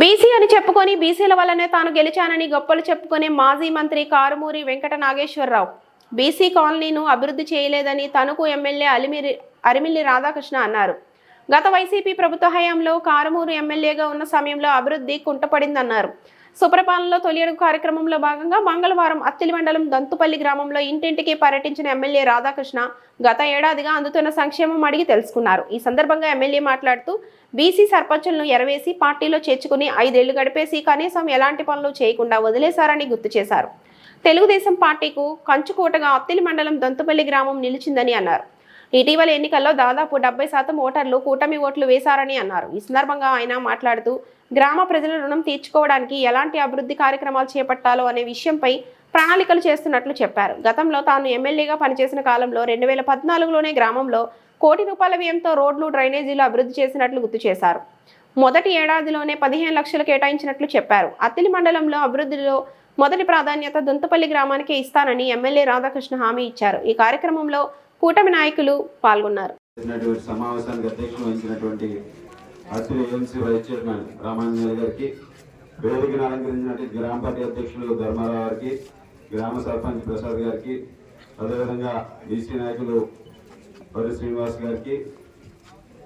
BC అని చెప్పుకొని బీసీల వల్లనే తాను గెలిచానని గొప్పలు చెప్పుకునే మాజీ మంత్రి కారుమూరి వెంకట నాగేశ్వరరావు బీసీ కాలనీను అభివృద్ధి చేయలేదని తణుకు ఎమ్మెల్యే అరిమిల్లి రాధాకృష్ణ అన్నారు. గత వైసీపీ ప్రభుత్వ హయాంలో కారుమూరి ఎమ్మెల్యేగా ఉన్న సమయంలో అభివృద్ధి కుంటపడిందన్నారు. సుప్రపాలనలో తొలి అడుగు కార్యక్రమంలో భాగంగా మంగళవారం అత్తిలి మండలం దంతుపల్లి గ్రామంలో ఇంటింటికి పర్యటించిన ఎమ్మెల్యే రాధాకృష్ణ గత ఏడాదిగా అందుతున్న సంక్షేమం అడిగి తెలుసుకున్నారు. ఈ సందర్భంగా ఎమ్మెల్యే మాట్లాడుతూ బీసీ సర్పంచులను ఎరవేసి పార్టీలో చేర్చుకుని 5 ఏళ్లు గడిపేసి కనీసం ఎలాంటి పనులు చేయకుండా వదిలేశారని గుర్తు చేశారు. తెలుగుదేశం పార్టీకు కంచుకోటగా అత్తిలి మండలం దంతుపల్లి గ్రామం నిలిచిందని అన్నారు. ఇటీవల ఎన్నికల్లో దాదాపు 70% ఓటర్లు కూటమి ఓట్లు వేశారని అన్నారు. ఈ సందర్భంగా ఆయన మాట్లాడుతూ గ్రామ ప్రజల రుణం తీర్చుకోవడానికి ఎలాంటి అభివృద్ధి కార్యక్రమాలు చేపట్టాలో అనే విషయంపై ప్రణాళికలు చేస్తున్నట్లు చెప్పారు. గతంలో తాను ఎమ్మెల్యేగా పనిచేసిన కాలంలో 2014లోనే గ్రామంలో ₹1 కోటి వ్యయంతో రోడ్లు, డ్రైనేజీలు అభివృద్ధి చేసినట్లు గుర్తు చేశారు. మొదటి ఏడాదిలోనే 15 లక్షలు కేటాయించినట్లు చెప్పారు. అత్తిలి మండలంలో అభివృద్ధిలో మొదటి ప్రాధాన్యత దుంతపల్లి గ్రామానికే ఇస్తానని ఎమ్మెల్యే రాధాకృష్ణ హామీ ఇచ్చారు. ఈ కార్యక్రమంలో కూటమి నాయకులు పాల్గొన్నారు. సమావేశానికి అధ్యక్షత వహించినటువంటి Attili AMC vice chairman Ramanjaneya గారికి, వేదికను అలంకరించినటువంటి గ్రామ పార్టీ అధ్యక్షులు ధర్మారావు గారికి, గ్రామ సర్పంచ్ ప్రసాద్ గారికి, అదేవిధంగా బీసీ నాయకులు వరి శ్రీనివాస్ గారికి,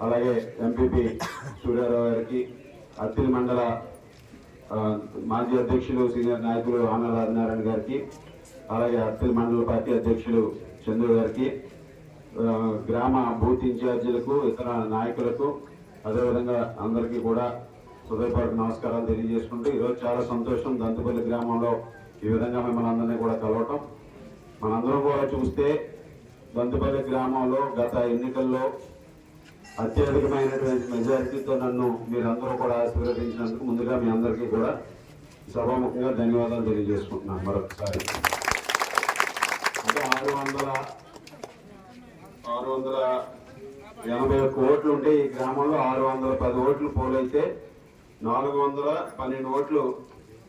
అలాగే ఎంపీపీ సూర్యారావు గారికి, అత్తిలి మండల మాజీ అధ్యక్షులు సీనియర్ నాయకులు ఆనల ఆదినారాయణ గారికి, అలాగే అత్తిలి మండల పార్టీ అధ్యక్షులు చంద్రు గారికి, గ్రామ బూత్ ఇన్ఛార్జీలకు, ఇతర నాయకులకు, అదేవిధంగా అందరికీ కూడా హృదయపూర్వక నమస్కారాలు తెలియజేసుకుంటూ ఈరోజు చాలా సంతోషం దంతుపల్లి గ్రామంలో ఈ విధంగా మిమ్మల్ని అందరినీ కూడా కలవటం. మనందరం కూడా చూస్తే దంతుపల్లి గ్రామంలో గత ఎన్నికల్లో అత్యధికమైనటువంటి మెజారిటీతో నన్ను మీరందరూ కూడా ఆశీర్వదించినందుకు ముందుగా మీ అందరికీ కూడా సభాముఖంగా ధన్యవాదాలు తెలియజేసుకుంటున్నాను. మరొకసారి అంటే 681 ఓట్లు ఉంటే ఈ గ్రామంలో 610 ఓట్లు పోలైతే 412 ఓట్లు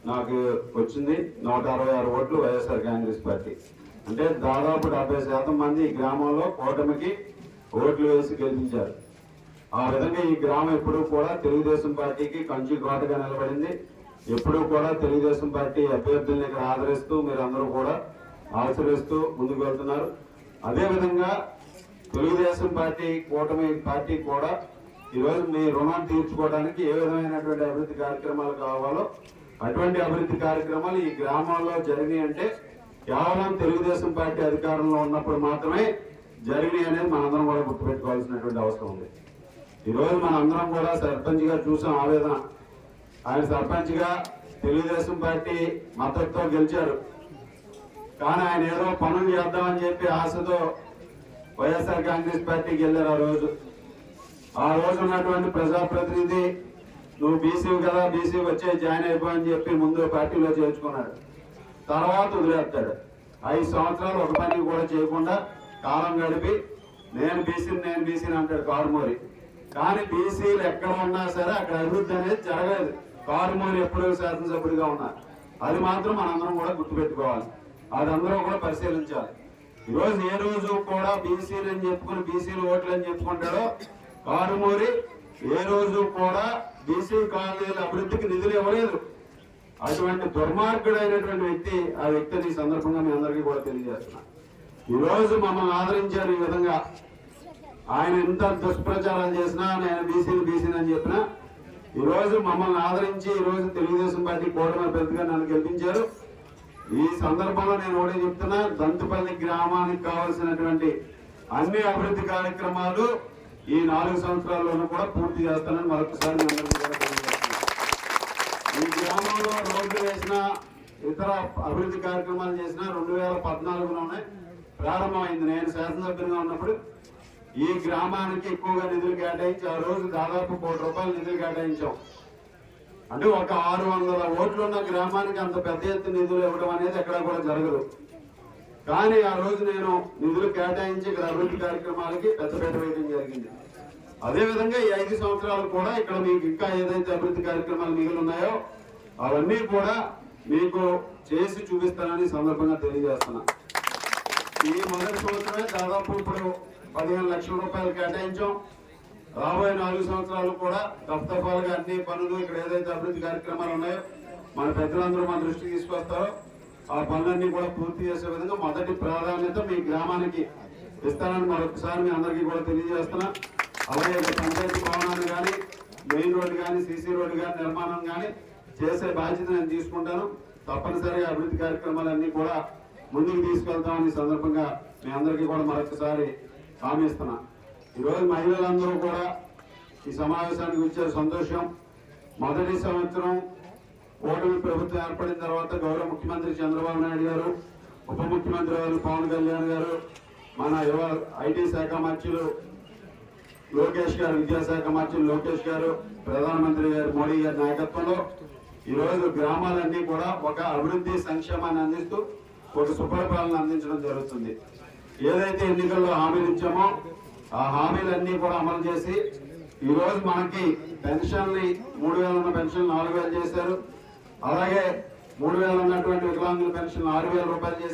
నాకు వచ్చింది. 166 ఓట్లు వైఎస్ఆర్ కాంగ్రెస్ పార్టీ. అంటే దాదాపు 70% మంది ఈ గ్రామంలో కూటమికి ఓట్లు వేసి గెలిపించారు. ఆ విధంగా ఈ గ్రామం ఎప్పుడూ కూడా తెలుగుదేశం పార్టీకి కంచు కోటగా నిలబడింది. ఎప్పుడూ కూడా తెలుగుదేశం పార్టీ అభ్యర్థుల్ని ఇక్కడ ఆదరిస్తూ మీరందరూ కూడా ఆచరిస్తూ ముందుకు వెళ్తున్నారు. అదేవిధంగా తెలుగుదేశం పార్టీ కూటమి పార్టీ కూడా ఈరోజు మీ రుణం తీర్చుకోవడానికి ఏ విధమైనటువంటి అభివృద్ధి కార్యక్రమాలు కావాలో అటువంటి అభివృద్ధి కార్యక్రమాలు ఈ గ్రామాల్లో జరిగినాయి. అంటే కేవలం తెలుగుదేశం పార్టీ అధికారంలో ఉన్నప్పుడు మాత్రమే జరిగినాయి అనేది మనందరం కూడా గుర్తుపెట్టుకోవాల్సినటువంటి అవసరం ఉంది. ఈరోజు మనందరం కూడా సర్పంచ్ గా చూసాం ఆవేదన. ఆయన సర్పంచ్ గా తెలుగుదేశం పార్టీ మద్దతుతో గెలిచారు. కానీ ఆయన ఏదో పనులు చేద్దామని చెప్పి ఆశతో వైఎస్ఆర్ కాంగ్రెస్ పార్టీకి వెళ్ళారు. ఆ రోజు ఉన్నటువంటి ప్రజాప్రతినిధి నువ్వు బీసీ కదా, బీసీ వచ్చే జాయిన్ అయిపోయని చెప్పి ముందు పార్టీలో చేర్చుకున్నాడు. తర్వాత వదిలేస్తాడు. 5 సంవత్సరాలు ఒక పని కూడా చేయకుండా కాలం గడిపి నేను బీసీని అంటాడు కారుమూరి. కానీ బీసీలు ఎక్కడ ఉన్నా సరే అక్కడ అభివృద్ధి అనేది జరగలేదు. కారుమూరి ఎప్పుడు శాసనసభ్యుడిగా ఉన్నారు. అది మాత్రం మనందరం కూడా గుర్తుపెట్టుకోవాలి. అది అందరూ కూడా పరిశీలించాలి. ఈరోజు ఏ రోజు కూడా బీసీలు అని చెప్పుకుని బీసీలు ఓట్లు అని చెప్పుకుంటాడో కారుమూరి ఏ రోజు కూడా బీసీ కాలనీల అభివృద్ధికి నిధులు ఇవ్వలేదు. అటువంటి దుర్మార్గుడైనటువంటి వ్యక్తి ఆ వ్యక్తిని ఈ సందర్భంగా మీ అందరికీ కూడా తెలియజేస్తున్నా. ఈరోజు మమ్మల్ని ఆదరించారు. ఈ విధంగా ఆయన ఎంత దుష్ప్రచారం చేసినా నేను బీసీని అని చెప్పినా ఈరోజు మమ్మల్ని ఆదరించి ఈరోజు తెలుగుదేశం పార్టీ కూటమి అభ్యర్థిగా నన్ను గెలిపించారు. ఈ సందర్భంలో నేను ఒకటే చెప్తున్నా, దంతుపల్లి గ్రామానికి కావాల్సినటువంటి అన్ని అభివృద్ధి కార్యక్రమాలు ఈ 4 సంవత్సరాల్లోనూ కూడా పూర్తి చేస్తానని మరొకసారి మీ అందరికీ కూడా తెలియజేస్తున్నాను. ఈ గ్రామంలో రోడ్లు వేసిన ఇతర అభివృద్ధి కార్యక్రమాలు చేసిన 2014లోనే ప్రారంభమైంది. నేను శాసనసభ్యునిగా ఉన్నప్పుడు ఈ గ్రామానికి ఎక్కువగా నిధులు కేటాయించి ఆ రోజు దాదాపు ₹1 కోటి నిధులు కేటాయించాం. అంటే ఒక 600 ఓట్లు ఉన్న గ్రామానికి అంత పెద్ద ఎత్తున నిధులు ఇవ్వడం అనేది ఎక్కడా కూడా జరగదు. కానీ ఆ రోజు నేను నిధులు కేటాయించి ఇక్కడ అభివృద్ధి కార్యక్రమాలకి పెద్దపేట వేయడం జరిగింది. అదేవిధంగా ఈ 5 సంవత్సరాలు కూడా ఇక్కడ మీకు ఇంకా ఏదైతే అభివృద్ధి కార్యక్రమాలు మిగిలి ఉన్నాయో అవన్నీ కూడా మీకు చేసి చూపిస్తానని సందర్భంగా తెలియజేస్తున్నా. ఈ మొదటి సంవత్సరమే దాదాపు ఇప్పుడు ₹15 లక్షల కేటాయించాం. రాబోయే 4 సంవత్సరాలు కూడా దఫదఫాలుగా అన్ని పనులు ఇక్కడ ఏదైతే అభివృద్ధి కార్యక్రమాలు ఉన్నాయో మన పెద్దలందరూ మన దృష్టికి తీసుకొస్తారో ఆ పనులన్నీ కూడా పూర్తి చేసే విధంగా మొదటి ప్రాధాన్యత మీ గ్రామానికి ఇస్తానని మరొకసారి మీ అందరికీ కూడా తెలియజేస్తున్నా. అలాగే పంచాయతీ భవనాన్ని కానీ, మెయిన్ రోడ్డు కానీ, సీసీ రోడ్డు కానీ నిర్మాణం కానీ చేసే బాధ్యత నేను తీసుకుంటాను. తప్పనిసరిగా అభివృద్ధి కార్యక్రమాలన్నీ కూడా ముందుకు తీసుకెళ్తామని సందర్భంగా మీ అందరికీ కూడా మరొకసారి హామీ ఇస్తున్నా. ఈరోజు మహిళలందరూ కూడా ఈ సమావేశానికి వచ్చారు, సంతోషం. మొదటి సంవత్సరం కూటమి ప్రభుత్వం ఏర్పడిన తర్వాత గౌరవ ముఖ్యమంత్రి చంద్రబాబు నాయుడు గారు, ఉప ముఖ్యమంత్రి గారు పవన్ కళ్యాణ్ గారు, మన యువ ఐటీ శాఖ మంత్రులు లోకేష్ గారు, విద్యాశాఖ మంత్రులు లోకేష్ గారు, ప్రధానమంత్రి గారు మోడీ గారి నాయకత్వంలో ఈరోజు గ్రామాలన్నీ కూడా ఒక అభివృద్ధి సంక్షేమాన్ని అందిస్తూ ఒక సుపరిపాలన అందించడం జరుగుతుంది. ఏదైతే ఎన్నికల్లో హామీలు ఇచ్చామో ఆ హామీలన్నీ కూడా అమలు చేసి ఈరోజు మనకి పెన్షన్ని 3,000 ఉన్న పెన్షన్ 4,000 చేశారు. అలాగే 3,000 ఉన్నటువంటి వికలాంగుల పెన్షన్ 6,000 రూపాయలు చేశారు.